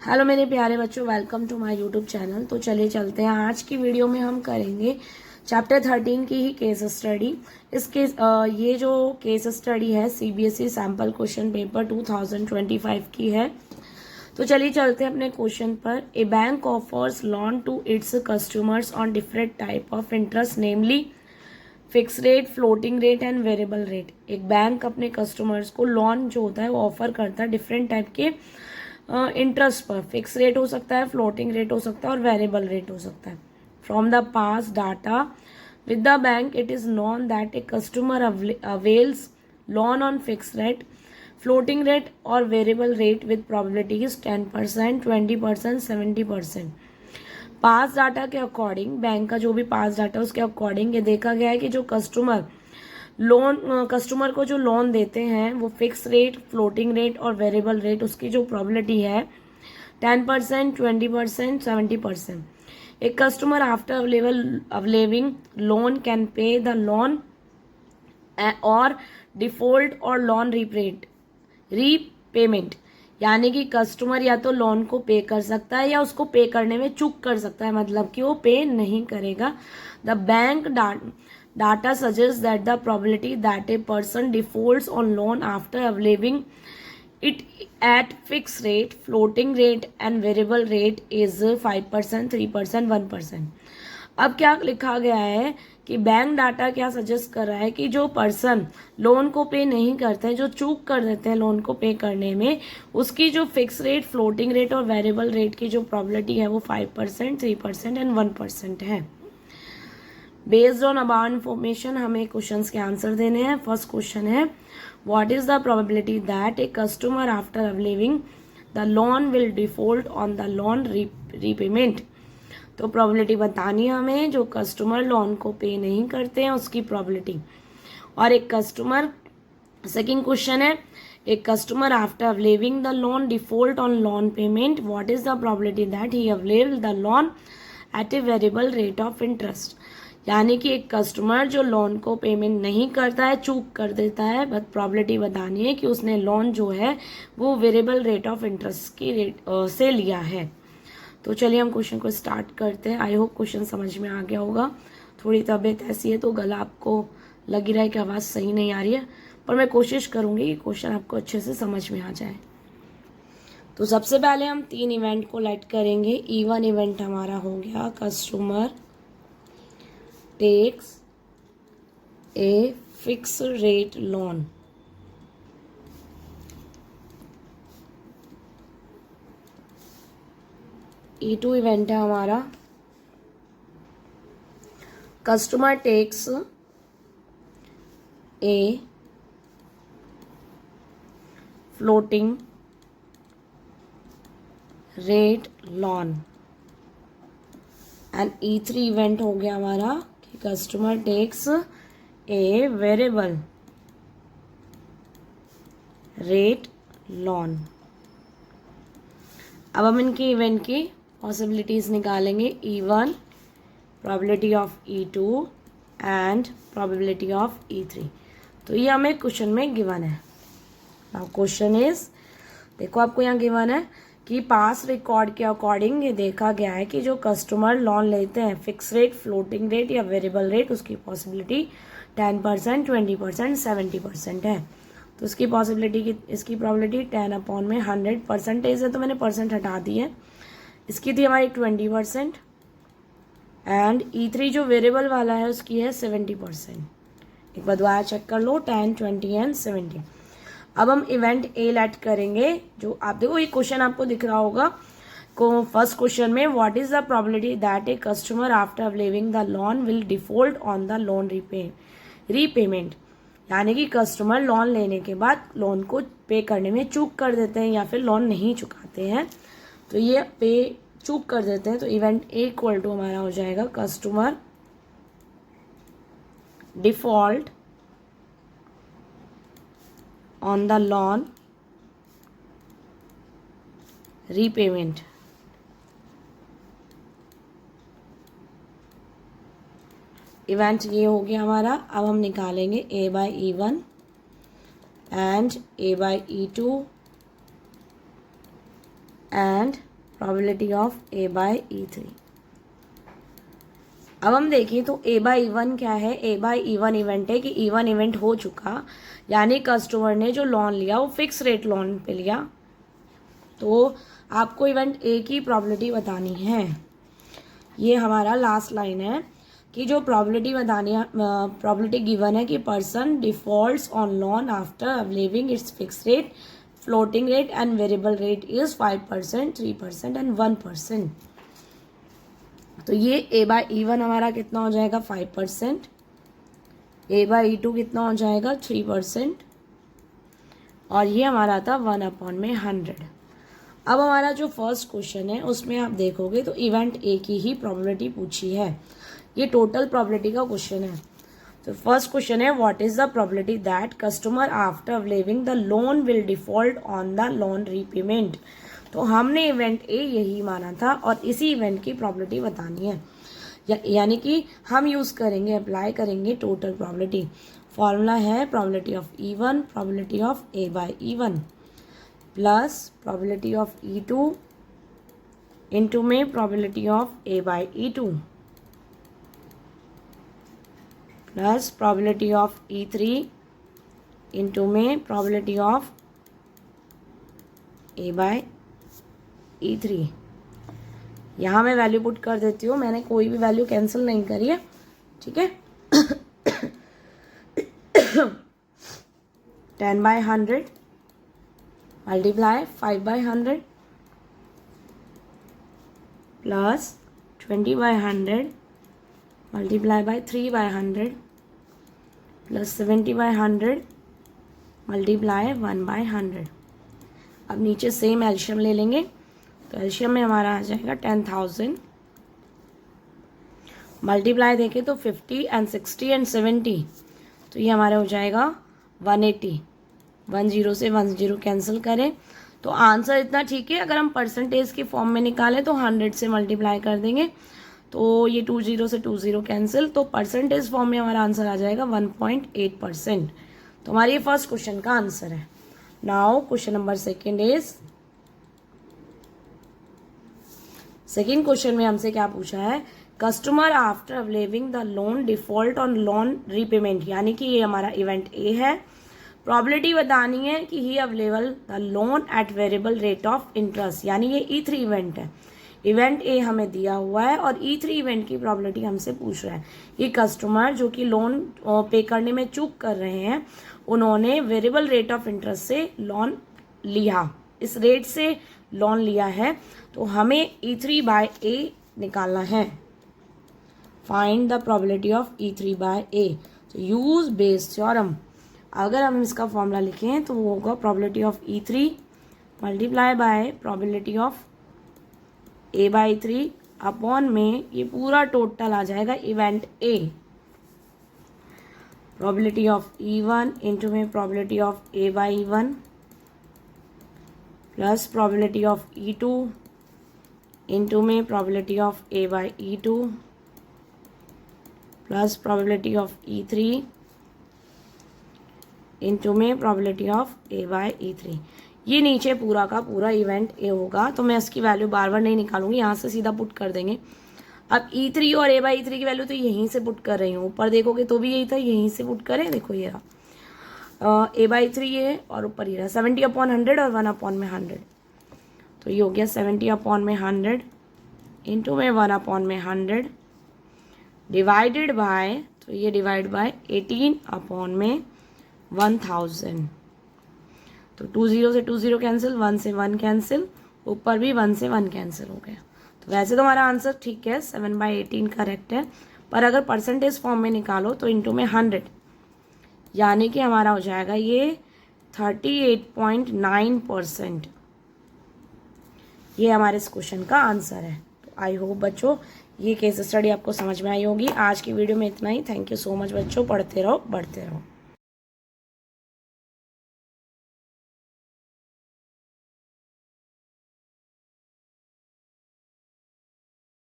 Hello मेरे प्यारे बच्चों, welcome to my YouTube channel. तो चलिए चलते हैं। आज की वीडियो में हम करेंगे चैप्टर 13 की ही केस स्टडी। ये जो केस स्टडी है सीबीएसई सैम्पल क्वेश्चन पेपर 2025 की है। तो चलिए चलते हैं अपने क्वेश्चन पर। A bank offers loan to its customers on different type of interest, namely fix rate, floating rate and variable rate. एक बैंक अपने कस्टमर्स को लोन जो होता है वो ऑफर करता है डिफरेंट टाइप के इंटरेस्ट पर। फिक्स रेट हो सकता है, फ्लोटिंग रेट हो सकता है और वेरिएबल रेट हो सकता है। From the pass data with the bank it is known that a customer avails loan on fix rate, floating rate और variable rate with probabilities 10%, 20%, 70%। Pass data के अकॉर्डिंग, बैंक का जो भी पास डाटा उसके according ये देखा गया है कि जो कस्टमर को जो लोन देते हैं वो फिक्स रेट, फ्लोटिंग रेट और वेरिएबल रेट, उसकी जो प्रोबेबिलिटी है 10%, 20%, 70%। एक customer after availing loan can pay the loan or default or loan repayment, यानी कि कस्टमर या तो लोन को पे कर सकता है या उसको पे करने में चूक कर सकता है, मतलब कि वो पे नहीं करेगा। The bank data suggests that the probability that a person defaults on loan after availing it at fixed rate, floating rate and variable rate is 5%, 3%, 1%. अब क्या लिखा गया है कि बैंक डाटा क्या सजेस्ट कर रहा है कि जो पर्सन लोन को पे नहीं करते हैं, जो चूक कर देते हैं लोन को पे करने में, उसकी जो फिक्स रेट, फ्लोटिंग रेट और वेरिएबल रेट की जो प्रोबेबिलिटी है वो 5%, 3% एंड 1% है। बेस्ड ऑन अबाउट इन्फॉर्मेशन हमें क्वेश्चंस के आंसर देने हैं। फर्स्ट क्वेश्चन है, what is the probability that a customer after availing the loan will default on the loan repayment. तो प्रोबेबिलिटी बतानी है हमें, जो कस्टमर लोन को पे नहीं करते हैं उसकी प्रोबेबिलिटी। और एक कस्टमर, सेकेंड क्वेश्चन है, एक customer after availing the loan default on loan payment, what is the probability that he avail the loan eight A variable rate of interest. यानी कि एक कस्टमर जो लोन को पेमेंट नहीं करता है, चूक कर देता है, बट प्रॉबिलिटी बतानी है कि उसने लोन जो है वो वेरिएबल रेट ऑफ इंटरेस्ट की रेट से लिया है। तो चलिए हम क्वेश्चन को स्टार्ट करते हैं। आई होप क्वेश्चन समझ में आ गया होगा। थोड़ी तबीयत ऐसी है तो गला आपको लग ही रहा है कि आवाज़ सही नहीं आ रही है, पर मैं कोशिश करूँगी कि क्वेश्चन आपको अच्छे से समझ में आ जाए। तो सबसे पहले हम 3 इवेंट को लाइट करेंगे। E1 इवेंट हमारा हो गया, customer takes a fixed rate loan. E2 event है हमारा, customer takes a floating rate loan. And E3 event हो गया हमारा, customer takes a variable rate loan. अब हम इनकी इवेंट की पॉसिबिलिटीज निकालेंगे। E1 probability of E2 and probability of E3। तो ये हमें क्वेश्चन में गिवन है। नाउ क्वेश्चन इज, देखो आपको यहाँ गिवन है कि पास रिकॉर्ड के अकॉर्डिंग ये देखा गया है कि जो कस्टमर लोन लेते हैं फिक्स रेट, फ्लोटिंग रेट या वेरिएबल रेट, उसकी पॉसिबिलिटी 10%, 20%, 70% है। तो इसकी प्रोबेबिलिटी 10/100 है, तो मैंने परसेंट हटा दी है। इसकी थी हमारी 20% एंड E3 जो वेरिएबल वाला है उसकी है 70%। एक बार दोबारा चेक कर लो, 10, 20 एंड 70। अब हम इवेंट ए लेट करेंगे। जो आप देखो ये क्वेश्चन आपको दिख रहा होगा को फर्स्ट क्वेश्चन में, what is the probability that a customer after availing the loan will default on the loan repayment. यानी कि कस्टमर लोन लेने के बाद लोन को पे करने में चूक कर देते हैं या फिर लोन नहीं चुकाते हैं, तो ये पे चूक कर देते हैं। तो इवेंट ए इक्वल टू हमारा हो जाएगा, customer default on the loan repayment। Event ये हो गया हमारा। अब हम निकालेंगे A/E1 and A/E2 and probability of A by E3। अब हम देखें तो ए बाई E1 क्या है। ए बाई E1 इवेंट है कि E1 इवेंट हो चुका, यानी कस्टमर ने जो लोन लिया वो फिक्स रेट लोन पे लिया। तो आपको इवेंट ए की प्रोबेबिलिटी बतानी है। ये हमारा लास्ट लाइन है कि जो प्रोबेबिलिटी बतानी है, प्रोबेबिलिटी गिवन है कि person defaults on loan after availing it's fix rate, floating rate and variable rate is 5%, 3% and 1%। तो ये ए बाई E1 हमारा कितना हो जाएगा 5%, ए बाई E2 कितना हो जाएगा 3%, और ये हमारा था 1/100। अब हमारा जो फर्स्ट क्वेश्चन है उसमें आप देखोगे तो इवेंट ए की ही प्रोबेबिलिटी पूछी है। ये टोटल प्रोबेबिलिटी का क्वेश्चन है। तो फर्स्ट क्वेश्चन है what is the probability that customer after waiving the loan will default on the loan repayment. तो हमने इवेंट ए यही माना था और इसी इवेंट की प्रोबेबिलिटी बतानी है, यानी कि हम यूज़ करेंगे, अप्लाई करेंगे टोटल प्रोबेबिलिटी। फॉर्मूला है probability of E1 probability of A by E1 plus probability of E2 into में probability of A by E2 plus probability of E3 into में probability of A by E3। यहाँ मैं value put कर देती हूँ, मैंने कोई भी वैल्यू कैंसिल नहीं करी है, ठीक है। 10/100 multiply 5/100 plus 20/100 multiply by 3/100 plus 70/100 multiply 1/100। अब नीचे सेम एल्शियम ले लेंगे, तो एल्शियम में हमारा आ जाएगा 10,000 मल्टीप्लाई देखें तो 50 एंड 60 एंड 70, तो ये हमारा हो जाएगा 180। 10 से 10 कैंसिल करें तो आंसर इतना ठीक है। अगर हम परसेंटेज की फॉर्म में निकालें तो 100 से मल्टीप्लाई कर देंगे, तो ये 20 से 20 कैंसिल, तो परसेंटेज फॉर्म में हमारा आंसर आ जाएगा 1.8%। तो हमारी ये फर्स्ट क्वेश्चन का आंसर है। Now question number second is, second question में हमसे क्या पूछा है, customer after availing the loan default on loan repayment, यानी कि ये हमारा इवेंट ए है। प्रोबेबिलिटी बतानी है कि he available the loan at variable rate of interest, यानी ये E3 इवेंट है। इवेंट ए हमें दिया हुआ है और E3 इवेंट की प्रोबेबिलिटी हमसे पूछ रहा है। ये कस्टमर जो कि लोन पे करने में चूक कर रहे हैं, उन्होंने वेरिएबल रेट ऑफ इंटरेस्ट से लोन लिया, इस रेट से लोन लिया है, तो हमें E3 बाय ए निकालना है। Find the probability of E3 by A. तो यूज बेस थ्योरम, अगर हम इसका फॉर्मूला लिखें तो वो होगा probability of E3 multiply by probability of A by 3 upon में ये पूरा टोटल आ जाएगा event A, probability of E1 into में probability of A by E1 plus probability of E2 into में probability of A by E2 plus probability of E3 into में probability of A by E3। ये नीचे पूरा का पूरा event A होगा, तो मैं इसकी वैल्यू बार बार नहीं निकालूंगी, यहाँ से सीधा पुट कर देंगे। अब E3 और ए बाई E3 की वैल्यू तो यहीं से पुट कर रही हूँ, ऊपर देखोगे तो भी यही था, यहीं से पुट करें, देखो ये रहा ए बाई 3 ये, और ऊपर ये रहा 70/100 और 1/100, तो ये हो गया 70/100 इंटू में 1/100 डिवाइडेड बाय, तो ये डिवाइड बाय 18/1000। तो 20 से 20 कैंसिल, 1 से 1 कैंसिल, ऊपर भी 1 से 1 कैंसिल हो गया। तो वैसे तो हमारा आंसर ठीक है, 7/18 करेक्ट है, पर अगर परसेंटेज फॉर्म में निकालो तो इंटू में 100, यानी कि हमारा हो जाएगा ये 38.9%। ये हमारे इस क्वेश्चन का आंसर है। तो आई होप बच्चों ये केस स्टडी आपको समझ में आई होगी। आज की वीडियो में इतना ही। थैंक यू सो मच बच्चों, पढ़ते रहो बढ़ते रहो।